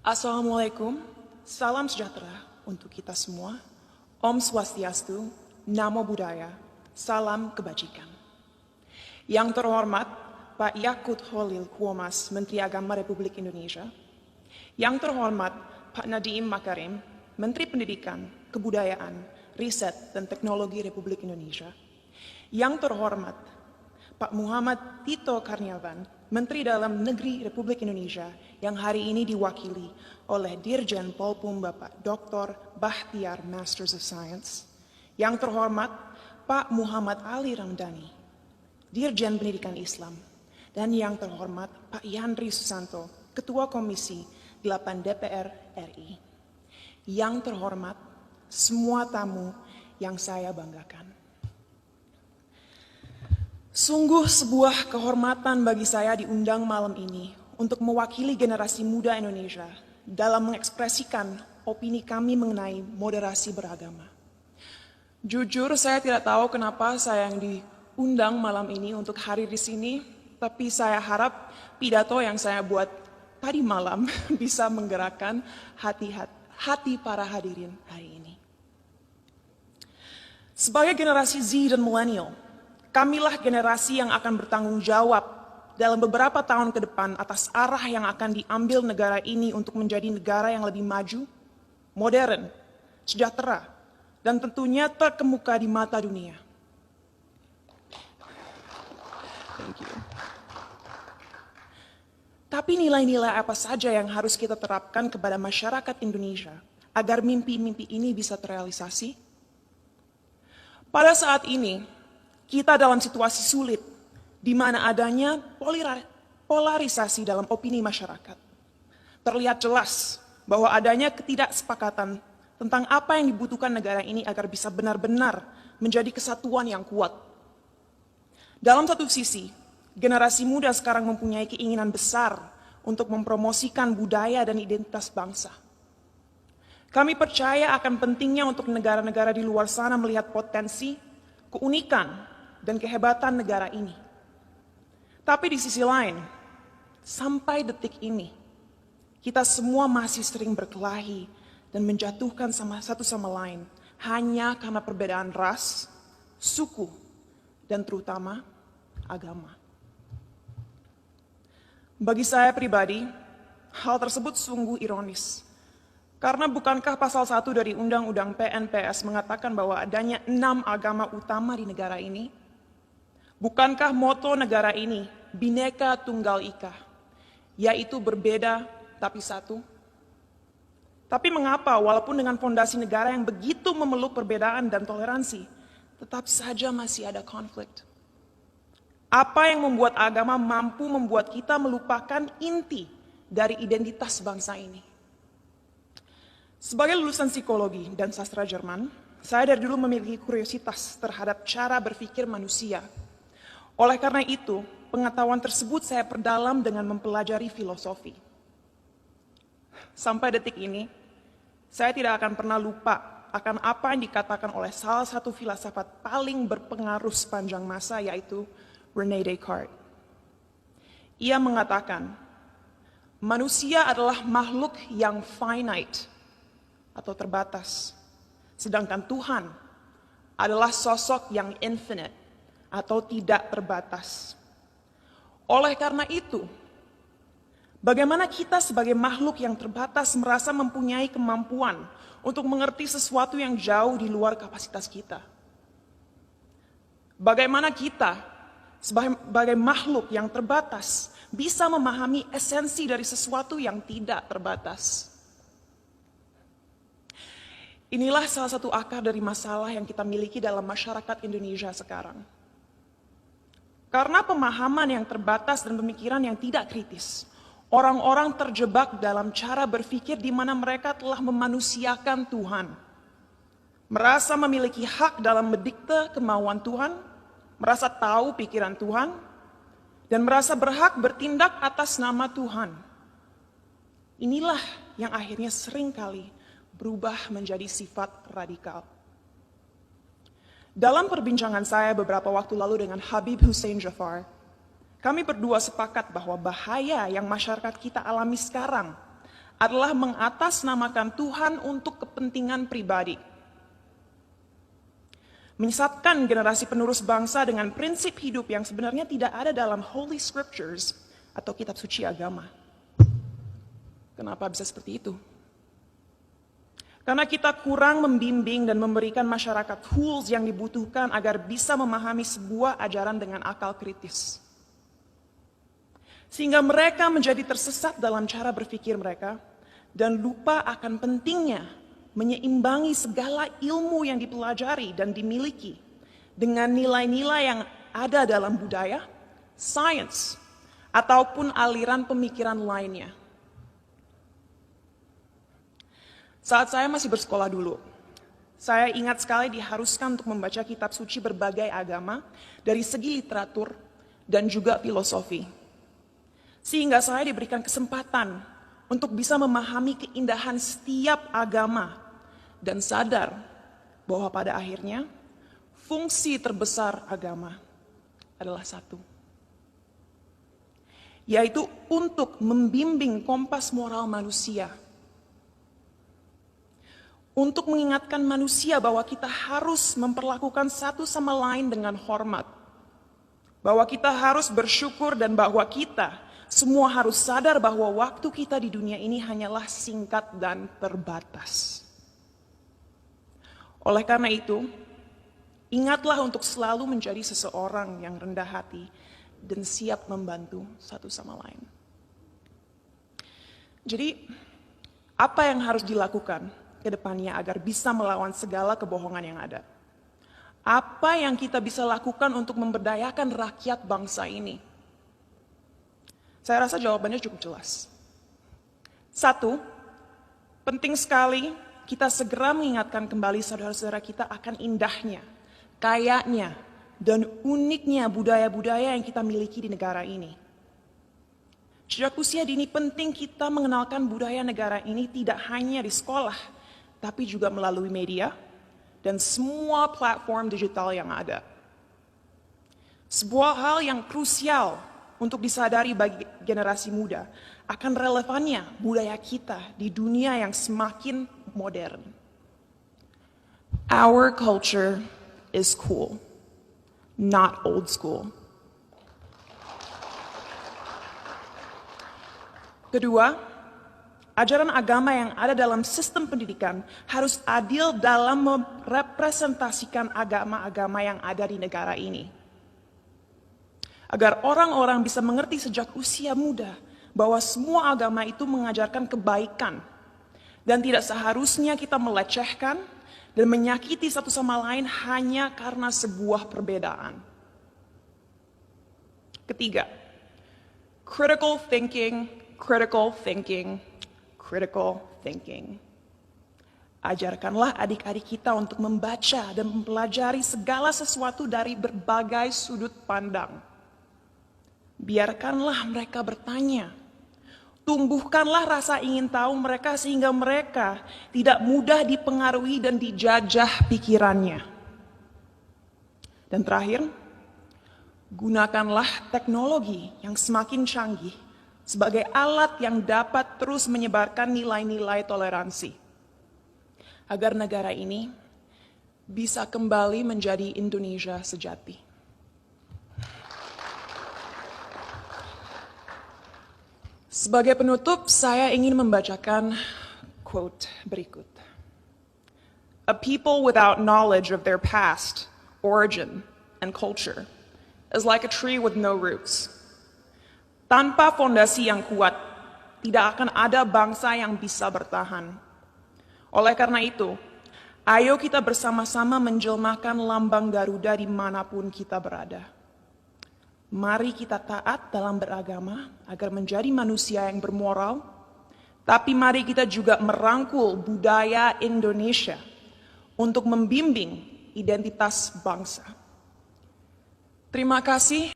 Assalamualaikum, salam sejahtera untuk kita semua. Om Swastiastu, Namo Buddhaya, salam kebajikan. Yang terhormat Pak Yakut Holil Kuomas, Menteri Agama Republik Indonesia. Yang terhormat Pak Nadiem Makarim, Menteri Pendidikan, Kebudayaan, Riset, dan Teknologi Republik Indonesia. Yang terhormat Pak Muhammad Tito Karnavian, Menteri Dalam Negeri Republik Indonesia, yang hari ini diwakili oleh Dirjen Polpum Bapak Dr. Bahtiar Masters of Science. Yang terhormat Pak Muhammad Ali Ramdhani, Dirjen Pendidikan Islam. Dan yang terhormat Pak Yandri Susanto, Ketua Komisi 8 DPR RI. Yang terhormat semua tamu yang saya banggakan. Sungguh sebuah kehormatan bagi saya diundang malam ini untuk mewakili generasi muda Indonesia dalam mengekspresikan opini kami mengenai moderasi beragama. Jujur saya tidak tahu kenapa saya yang diundang malam ini untuk hadir di sini, tapi saya harap pidato yang saya buat tadi malam bisa menggerakkan hati para hadirin hari ini. Sebagai generasi Z dan milenial, kamilah generasi yang akan bertanggung jawab dalam beberapa tahun ke depan atas arah yang akan diambil negara ini untuk menjadi negara yang lebih maju, modern, sejahtera, dan tentunya terkemuka di mata dunia. Thank you. Tapi nilai-nilai apa saja yang harus kita terapkan kepada masyarakat Indonesia agar mimpi-mimpi ini bisa terrealisasi? Pada saat ini, kita dalam situasi sulit, di mana adanya polarisasi dalam opini masyarakat. Terlihat jelas bahwa adanya ketidaksepakatan tentang apa yang dibutuhkan negara ini agar bisa benar-benar menjadi kesatuan yang kuat. Dalam satu sisi, generasi muda sekarang mempunyai keinginan besar untuk mempromosikan budaya dan identitas bangsa. Kami percaya akan pentingnya untuk negara-negara di luar sana melihat potensi, keunikan, dan kehebatan negara ini. Tapi di sisi lain, sampai detik ini, kita semua masih sering berkelahi dan menjatuhkan satu sama lain hanya karena perbedaan ras, suku, dan terutama agama. Bagi saya pribadi, hal tersebut sungguh ironis. Karena bukankah pasal 1 dari Undang-Undang PNPS mengatakan bahwa adanya 6 agama utama di negara ini? Bukankah moto negara ini Bhinneka Tunggal Ika, yaitu berbeda tapi satu? Tapi mengapa walaupun dengan fondasi negara yang begitu memeluk perbedaan dan toleransi, tetap saja masih ada konflik? Apa yang membuat agama mampu membuat kita melupakan inti dari identitas bangsa ini? Sebagai lulusan psikologi dan sastra Jerman, saya dari dulu memiliki kuriositas terhadap cara berpikir manusia. Oleh karena itu, pengetahuan tersebut saya perdalam dengan mempelajari filosofi. Sampai detik ini, saya tidak akan pernah lupa akan apa yang dikatakan oleh salah satu filsafat paling berpengaruh sepanjang masa, yaitu René Descartes. Ia mengatakan, manusia adalah makhluk yang finite atau terbatas, sedangkan Tuhan adalah sosok yang infinite atau tidak terbatas. Oleh karena itu, bagaimana kita sebagai makhluk yang terbatas merasa mempunyai kemampuan untuk mengerti sesuatu yang jauh di luar kapasitas kita? Bagaimana kita sebagai makhluk yang terbatas bisa memahami esensi dari sesuatu yang tidak terbatas? Inilah salah satu akar dari masalah yang kita miliki dalam masyarakat Indonesia sekarang. Karena pemahaman yang terbatas dan pemikiran yang tidak kritis, orang-orang terjebak dalam cara berpikir di mana mereka telah memanusiakan Tuhan. Merasa memiliki hak dalam mendikte kemauan Tuhan, merasa tahu pikiran Tuhan, dan merasa berhak bertindak atas nama Tuhan. Inilah yang akhirnya seringkali berubah menjadi sifat radikal. Dalam perbincangan saya beberapa waktu lalu dengan Habib Hussein Jafar, kami berdua sepakat bahwa bahaya yang masyarakat kita alami sekarang adalah mengatasnamakan Tuhan untuk kepentingan pribadi. Menyesatkan generasi penerus bangsa dengan prinsip hidup yang sebenarnya tidak ada dalam Holy Scriptures atau kitab suci agama. Kenapa bisa seperti itu? Karena kita kurang membimbing dan memberikan masyarakat tools yang dibutuhkan agar bisa memahami sebuah ajaran dengan akal kritis. Sehingga mereka menjadi tersesat dalam cara berpikir mereka dan lupa akan pentingnya menyeimbangi segala ilmu yang dipelajari dan dimiliki dengan nilai-nilai yang ada dalam budaya, sains, ataupun aliran pemikiran lainnya. Saat saya masih bersekolah dulu, saya ingat sekali diharuskan untuk membaca kitab suci berbagai agama dari segi literatur dan juga filosofi. Sehingga saya diberikan kesempatan untuk bisa memahami keindahan setiap agama dan sadar bahwa pada akhirnya fungsi terbesar agama adalah satu, yaitu untuk membimbing kompas moral manusia, untuk mengingatkan manusia bahwa kita harus memperlakukan satu sama lain dengan hormat, bahwa kita harus bersyukur dan bahwa kita semua harus sadar bahwa waktu kita di dunia ini hanyalah singkat dan terbatas. Oleh karena itu, ingatlah untuk selalu menjadi seseorang yang rendah hati dan siap membantu satu sama lain. Jadi, apa yang harus dilakukan ke depannya agar bisa melawan segala kebohongan yang ada? Apa yang kita bisa lakukan untuk memberdayakan rakyat bangsa ini? Saya rasa jawabannya cukup jelas. Satu, penting sekali kita segera mengingatkan kembali saudara-saudara kita akan indahnya, kayanya, dan uniknya budaya-budaya yang kita miliki di negara ini. Sejak usia dini penting kita mengenalkan budaya negara ini tidak hanya di sekolah, tapi juga melalui media dan semua platform digital yang ada. Sebuah hal yang krusial untuk disadari bagi generasi muda akan relevannya budaya kita di dunia yang semakin modern. Our culture is cool, not old school. Kedua, ajaran agama yang ada dalam sistem pendidikan harus adil dalam merepresentasikan agama-agama yang ada di negara ini. Agar orang-orang bisa mengerti sejak usia muda bahwa semua agama itu mengajarkan kebaikan dan tidak seharusnya kita melecehkan dan menyakiti satu sama lain hanya karena sebuah perbedaan. Ketiga, critical thinking, critical thinking, critical thinking. Ajarkanlah adik-adik kita untuk membaca dan mempelajari segala sesuatu dari berbagai sudut pandang. Biarkanlah mereka bertanya. Tumbuhkanlah rasa ingin tahu mereka sehingga mereka tidak mudah dipengaruhi dan dijajah pikirannya. Dan terakhir, gunakanlah teknologi yang semakin canggih sebagai alat yang dapat terus menyebarkan nilai-nilai toleransi. Agar negara ini bisa kembali menjadi Indonesia sejati. Sebagai penutup, saya ingin membacakan quote berikut. A people without knowledge of their past, origin, and culture is like a tree with no roots. Tanpa fondasi yang kuat, tidak akan ada bangsa yang bisa bertahan. Oleh karena itu, ayo kita bersama-sama menjelmakan lambang Garuda dimanapun kita berada. Mari kita taat dalam beragama agar menjadi manusia yang bermoral, tapi mari kita juga merangkul budaya Indonesia untuk membimbing identitas bangsa. Terima kasih.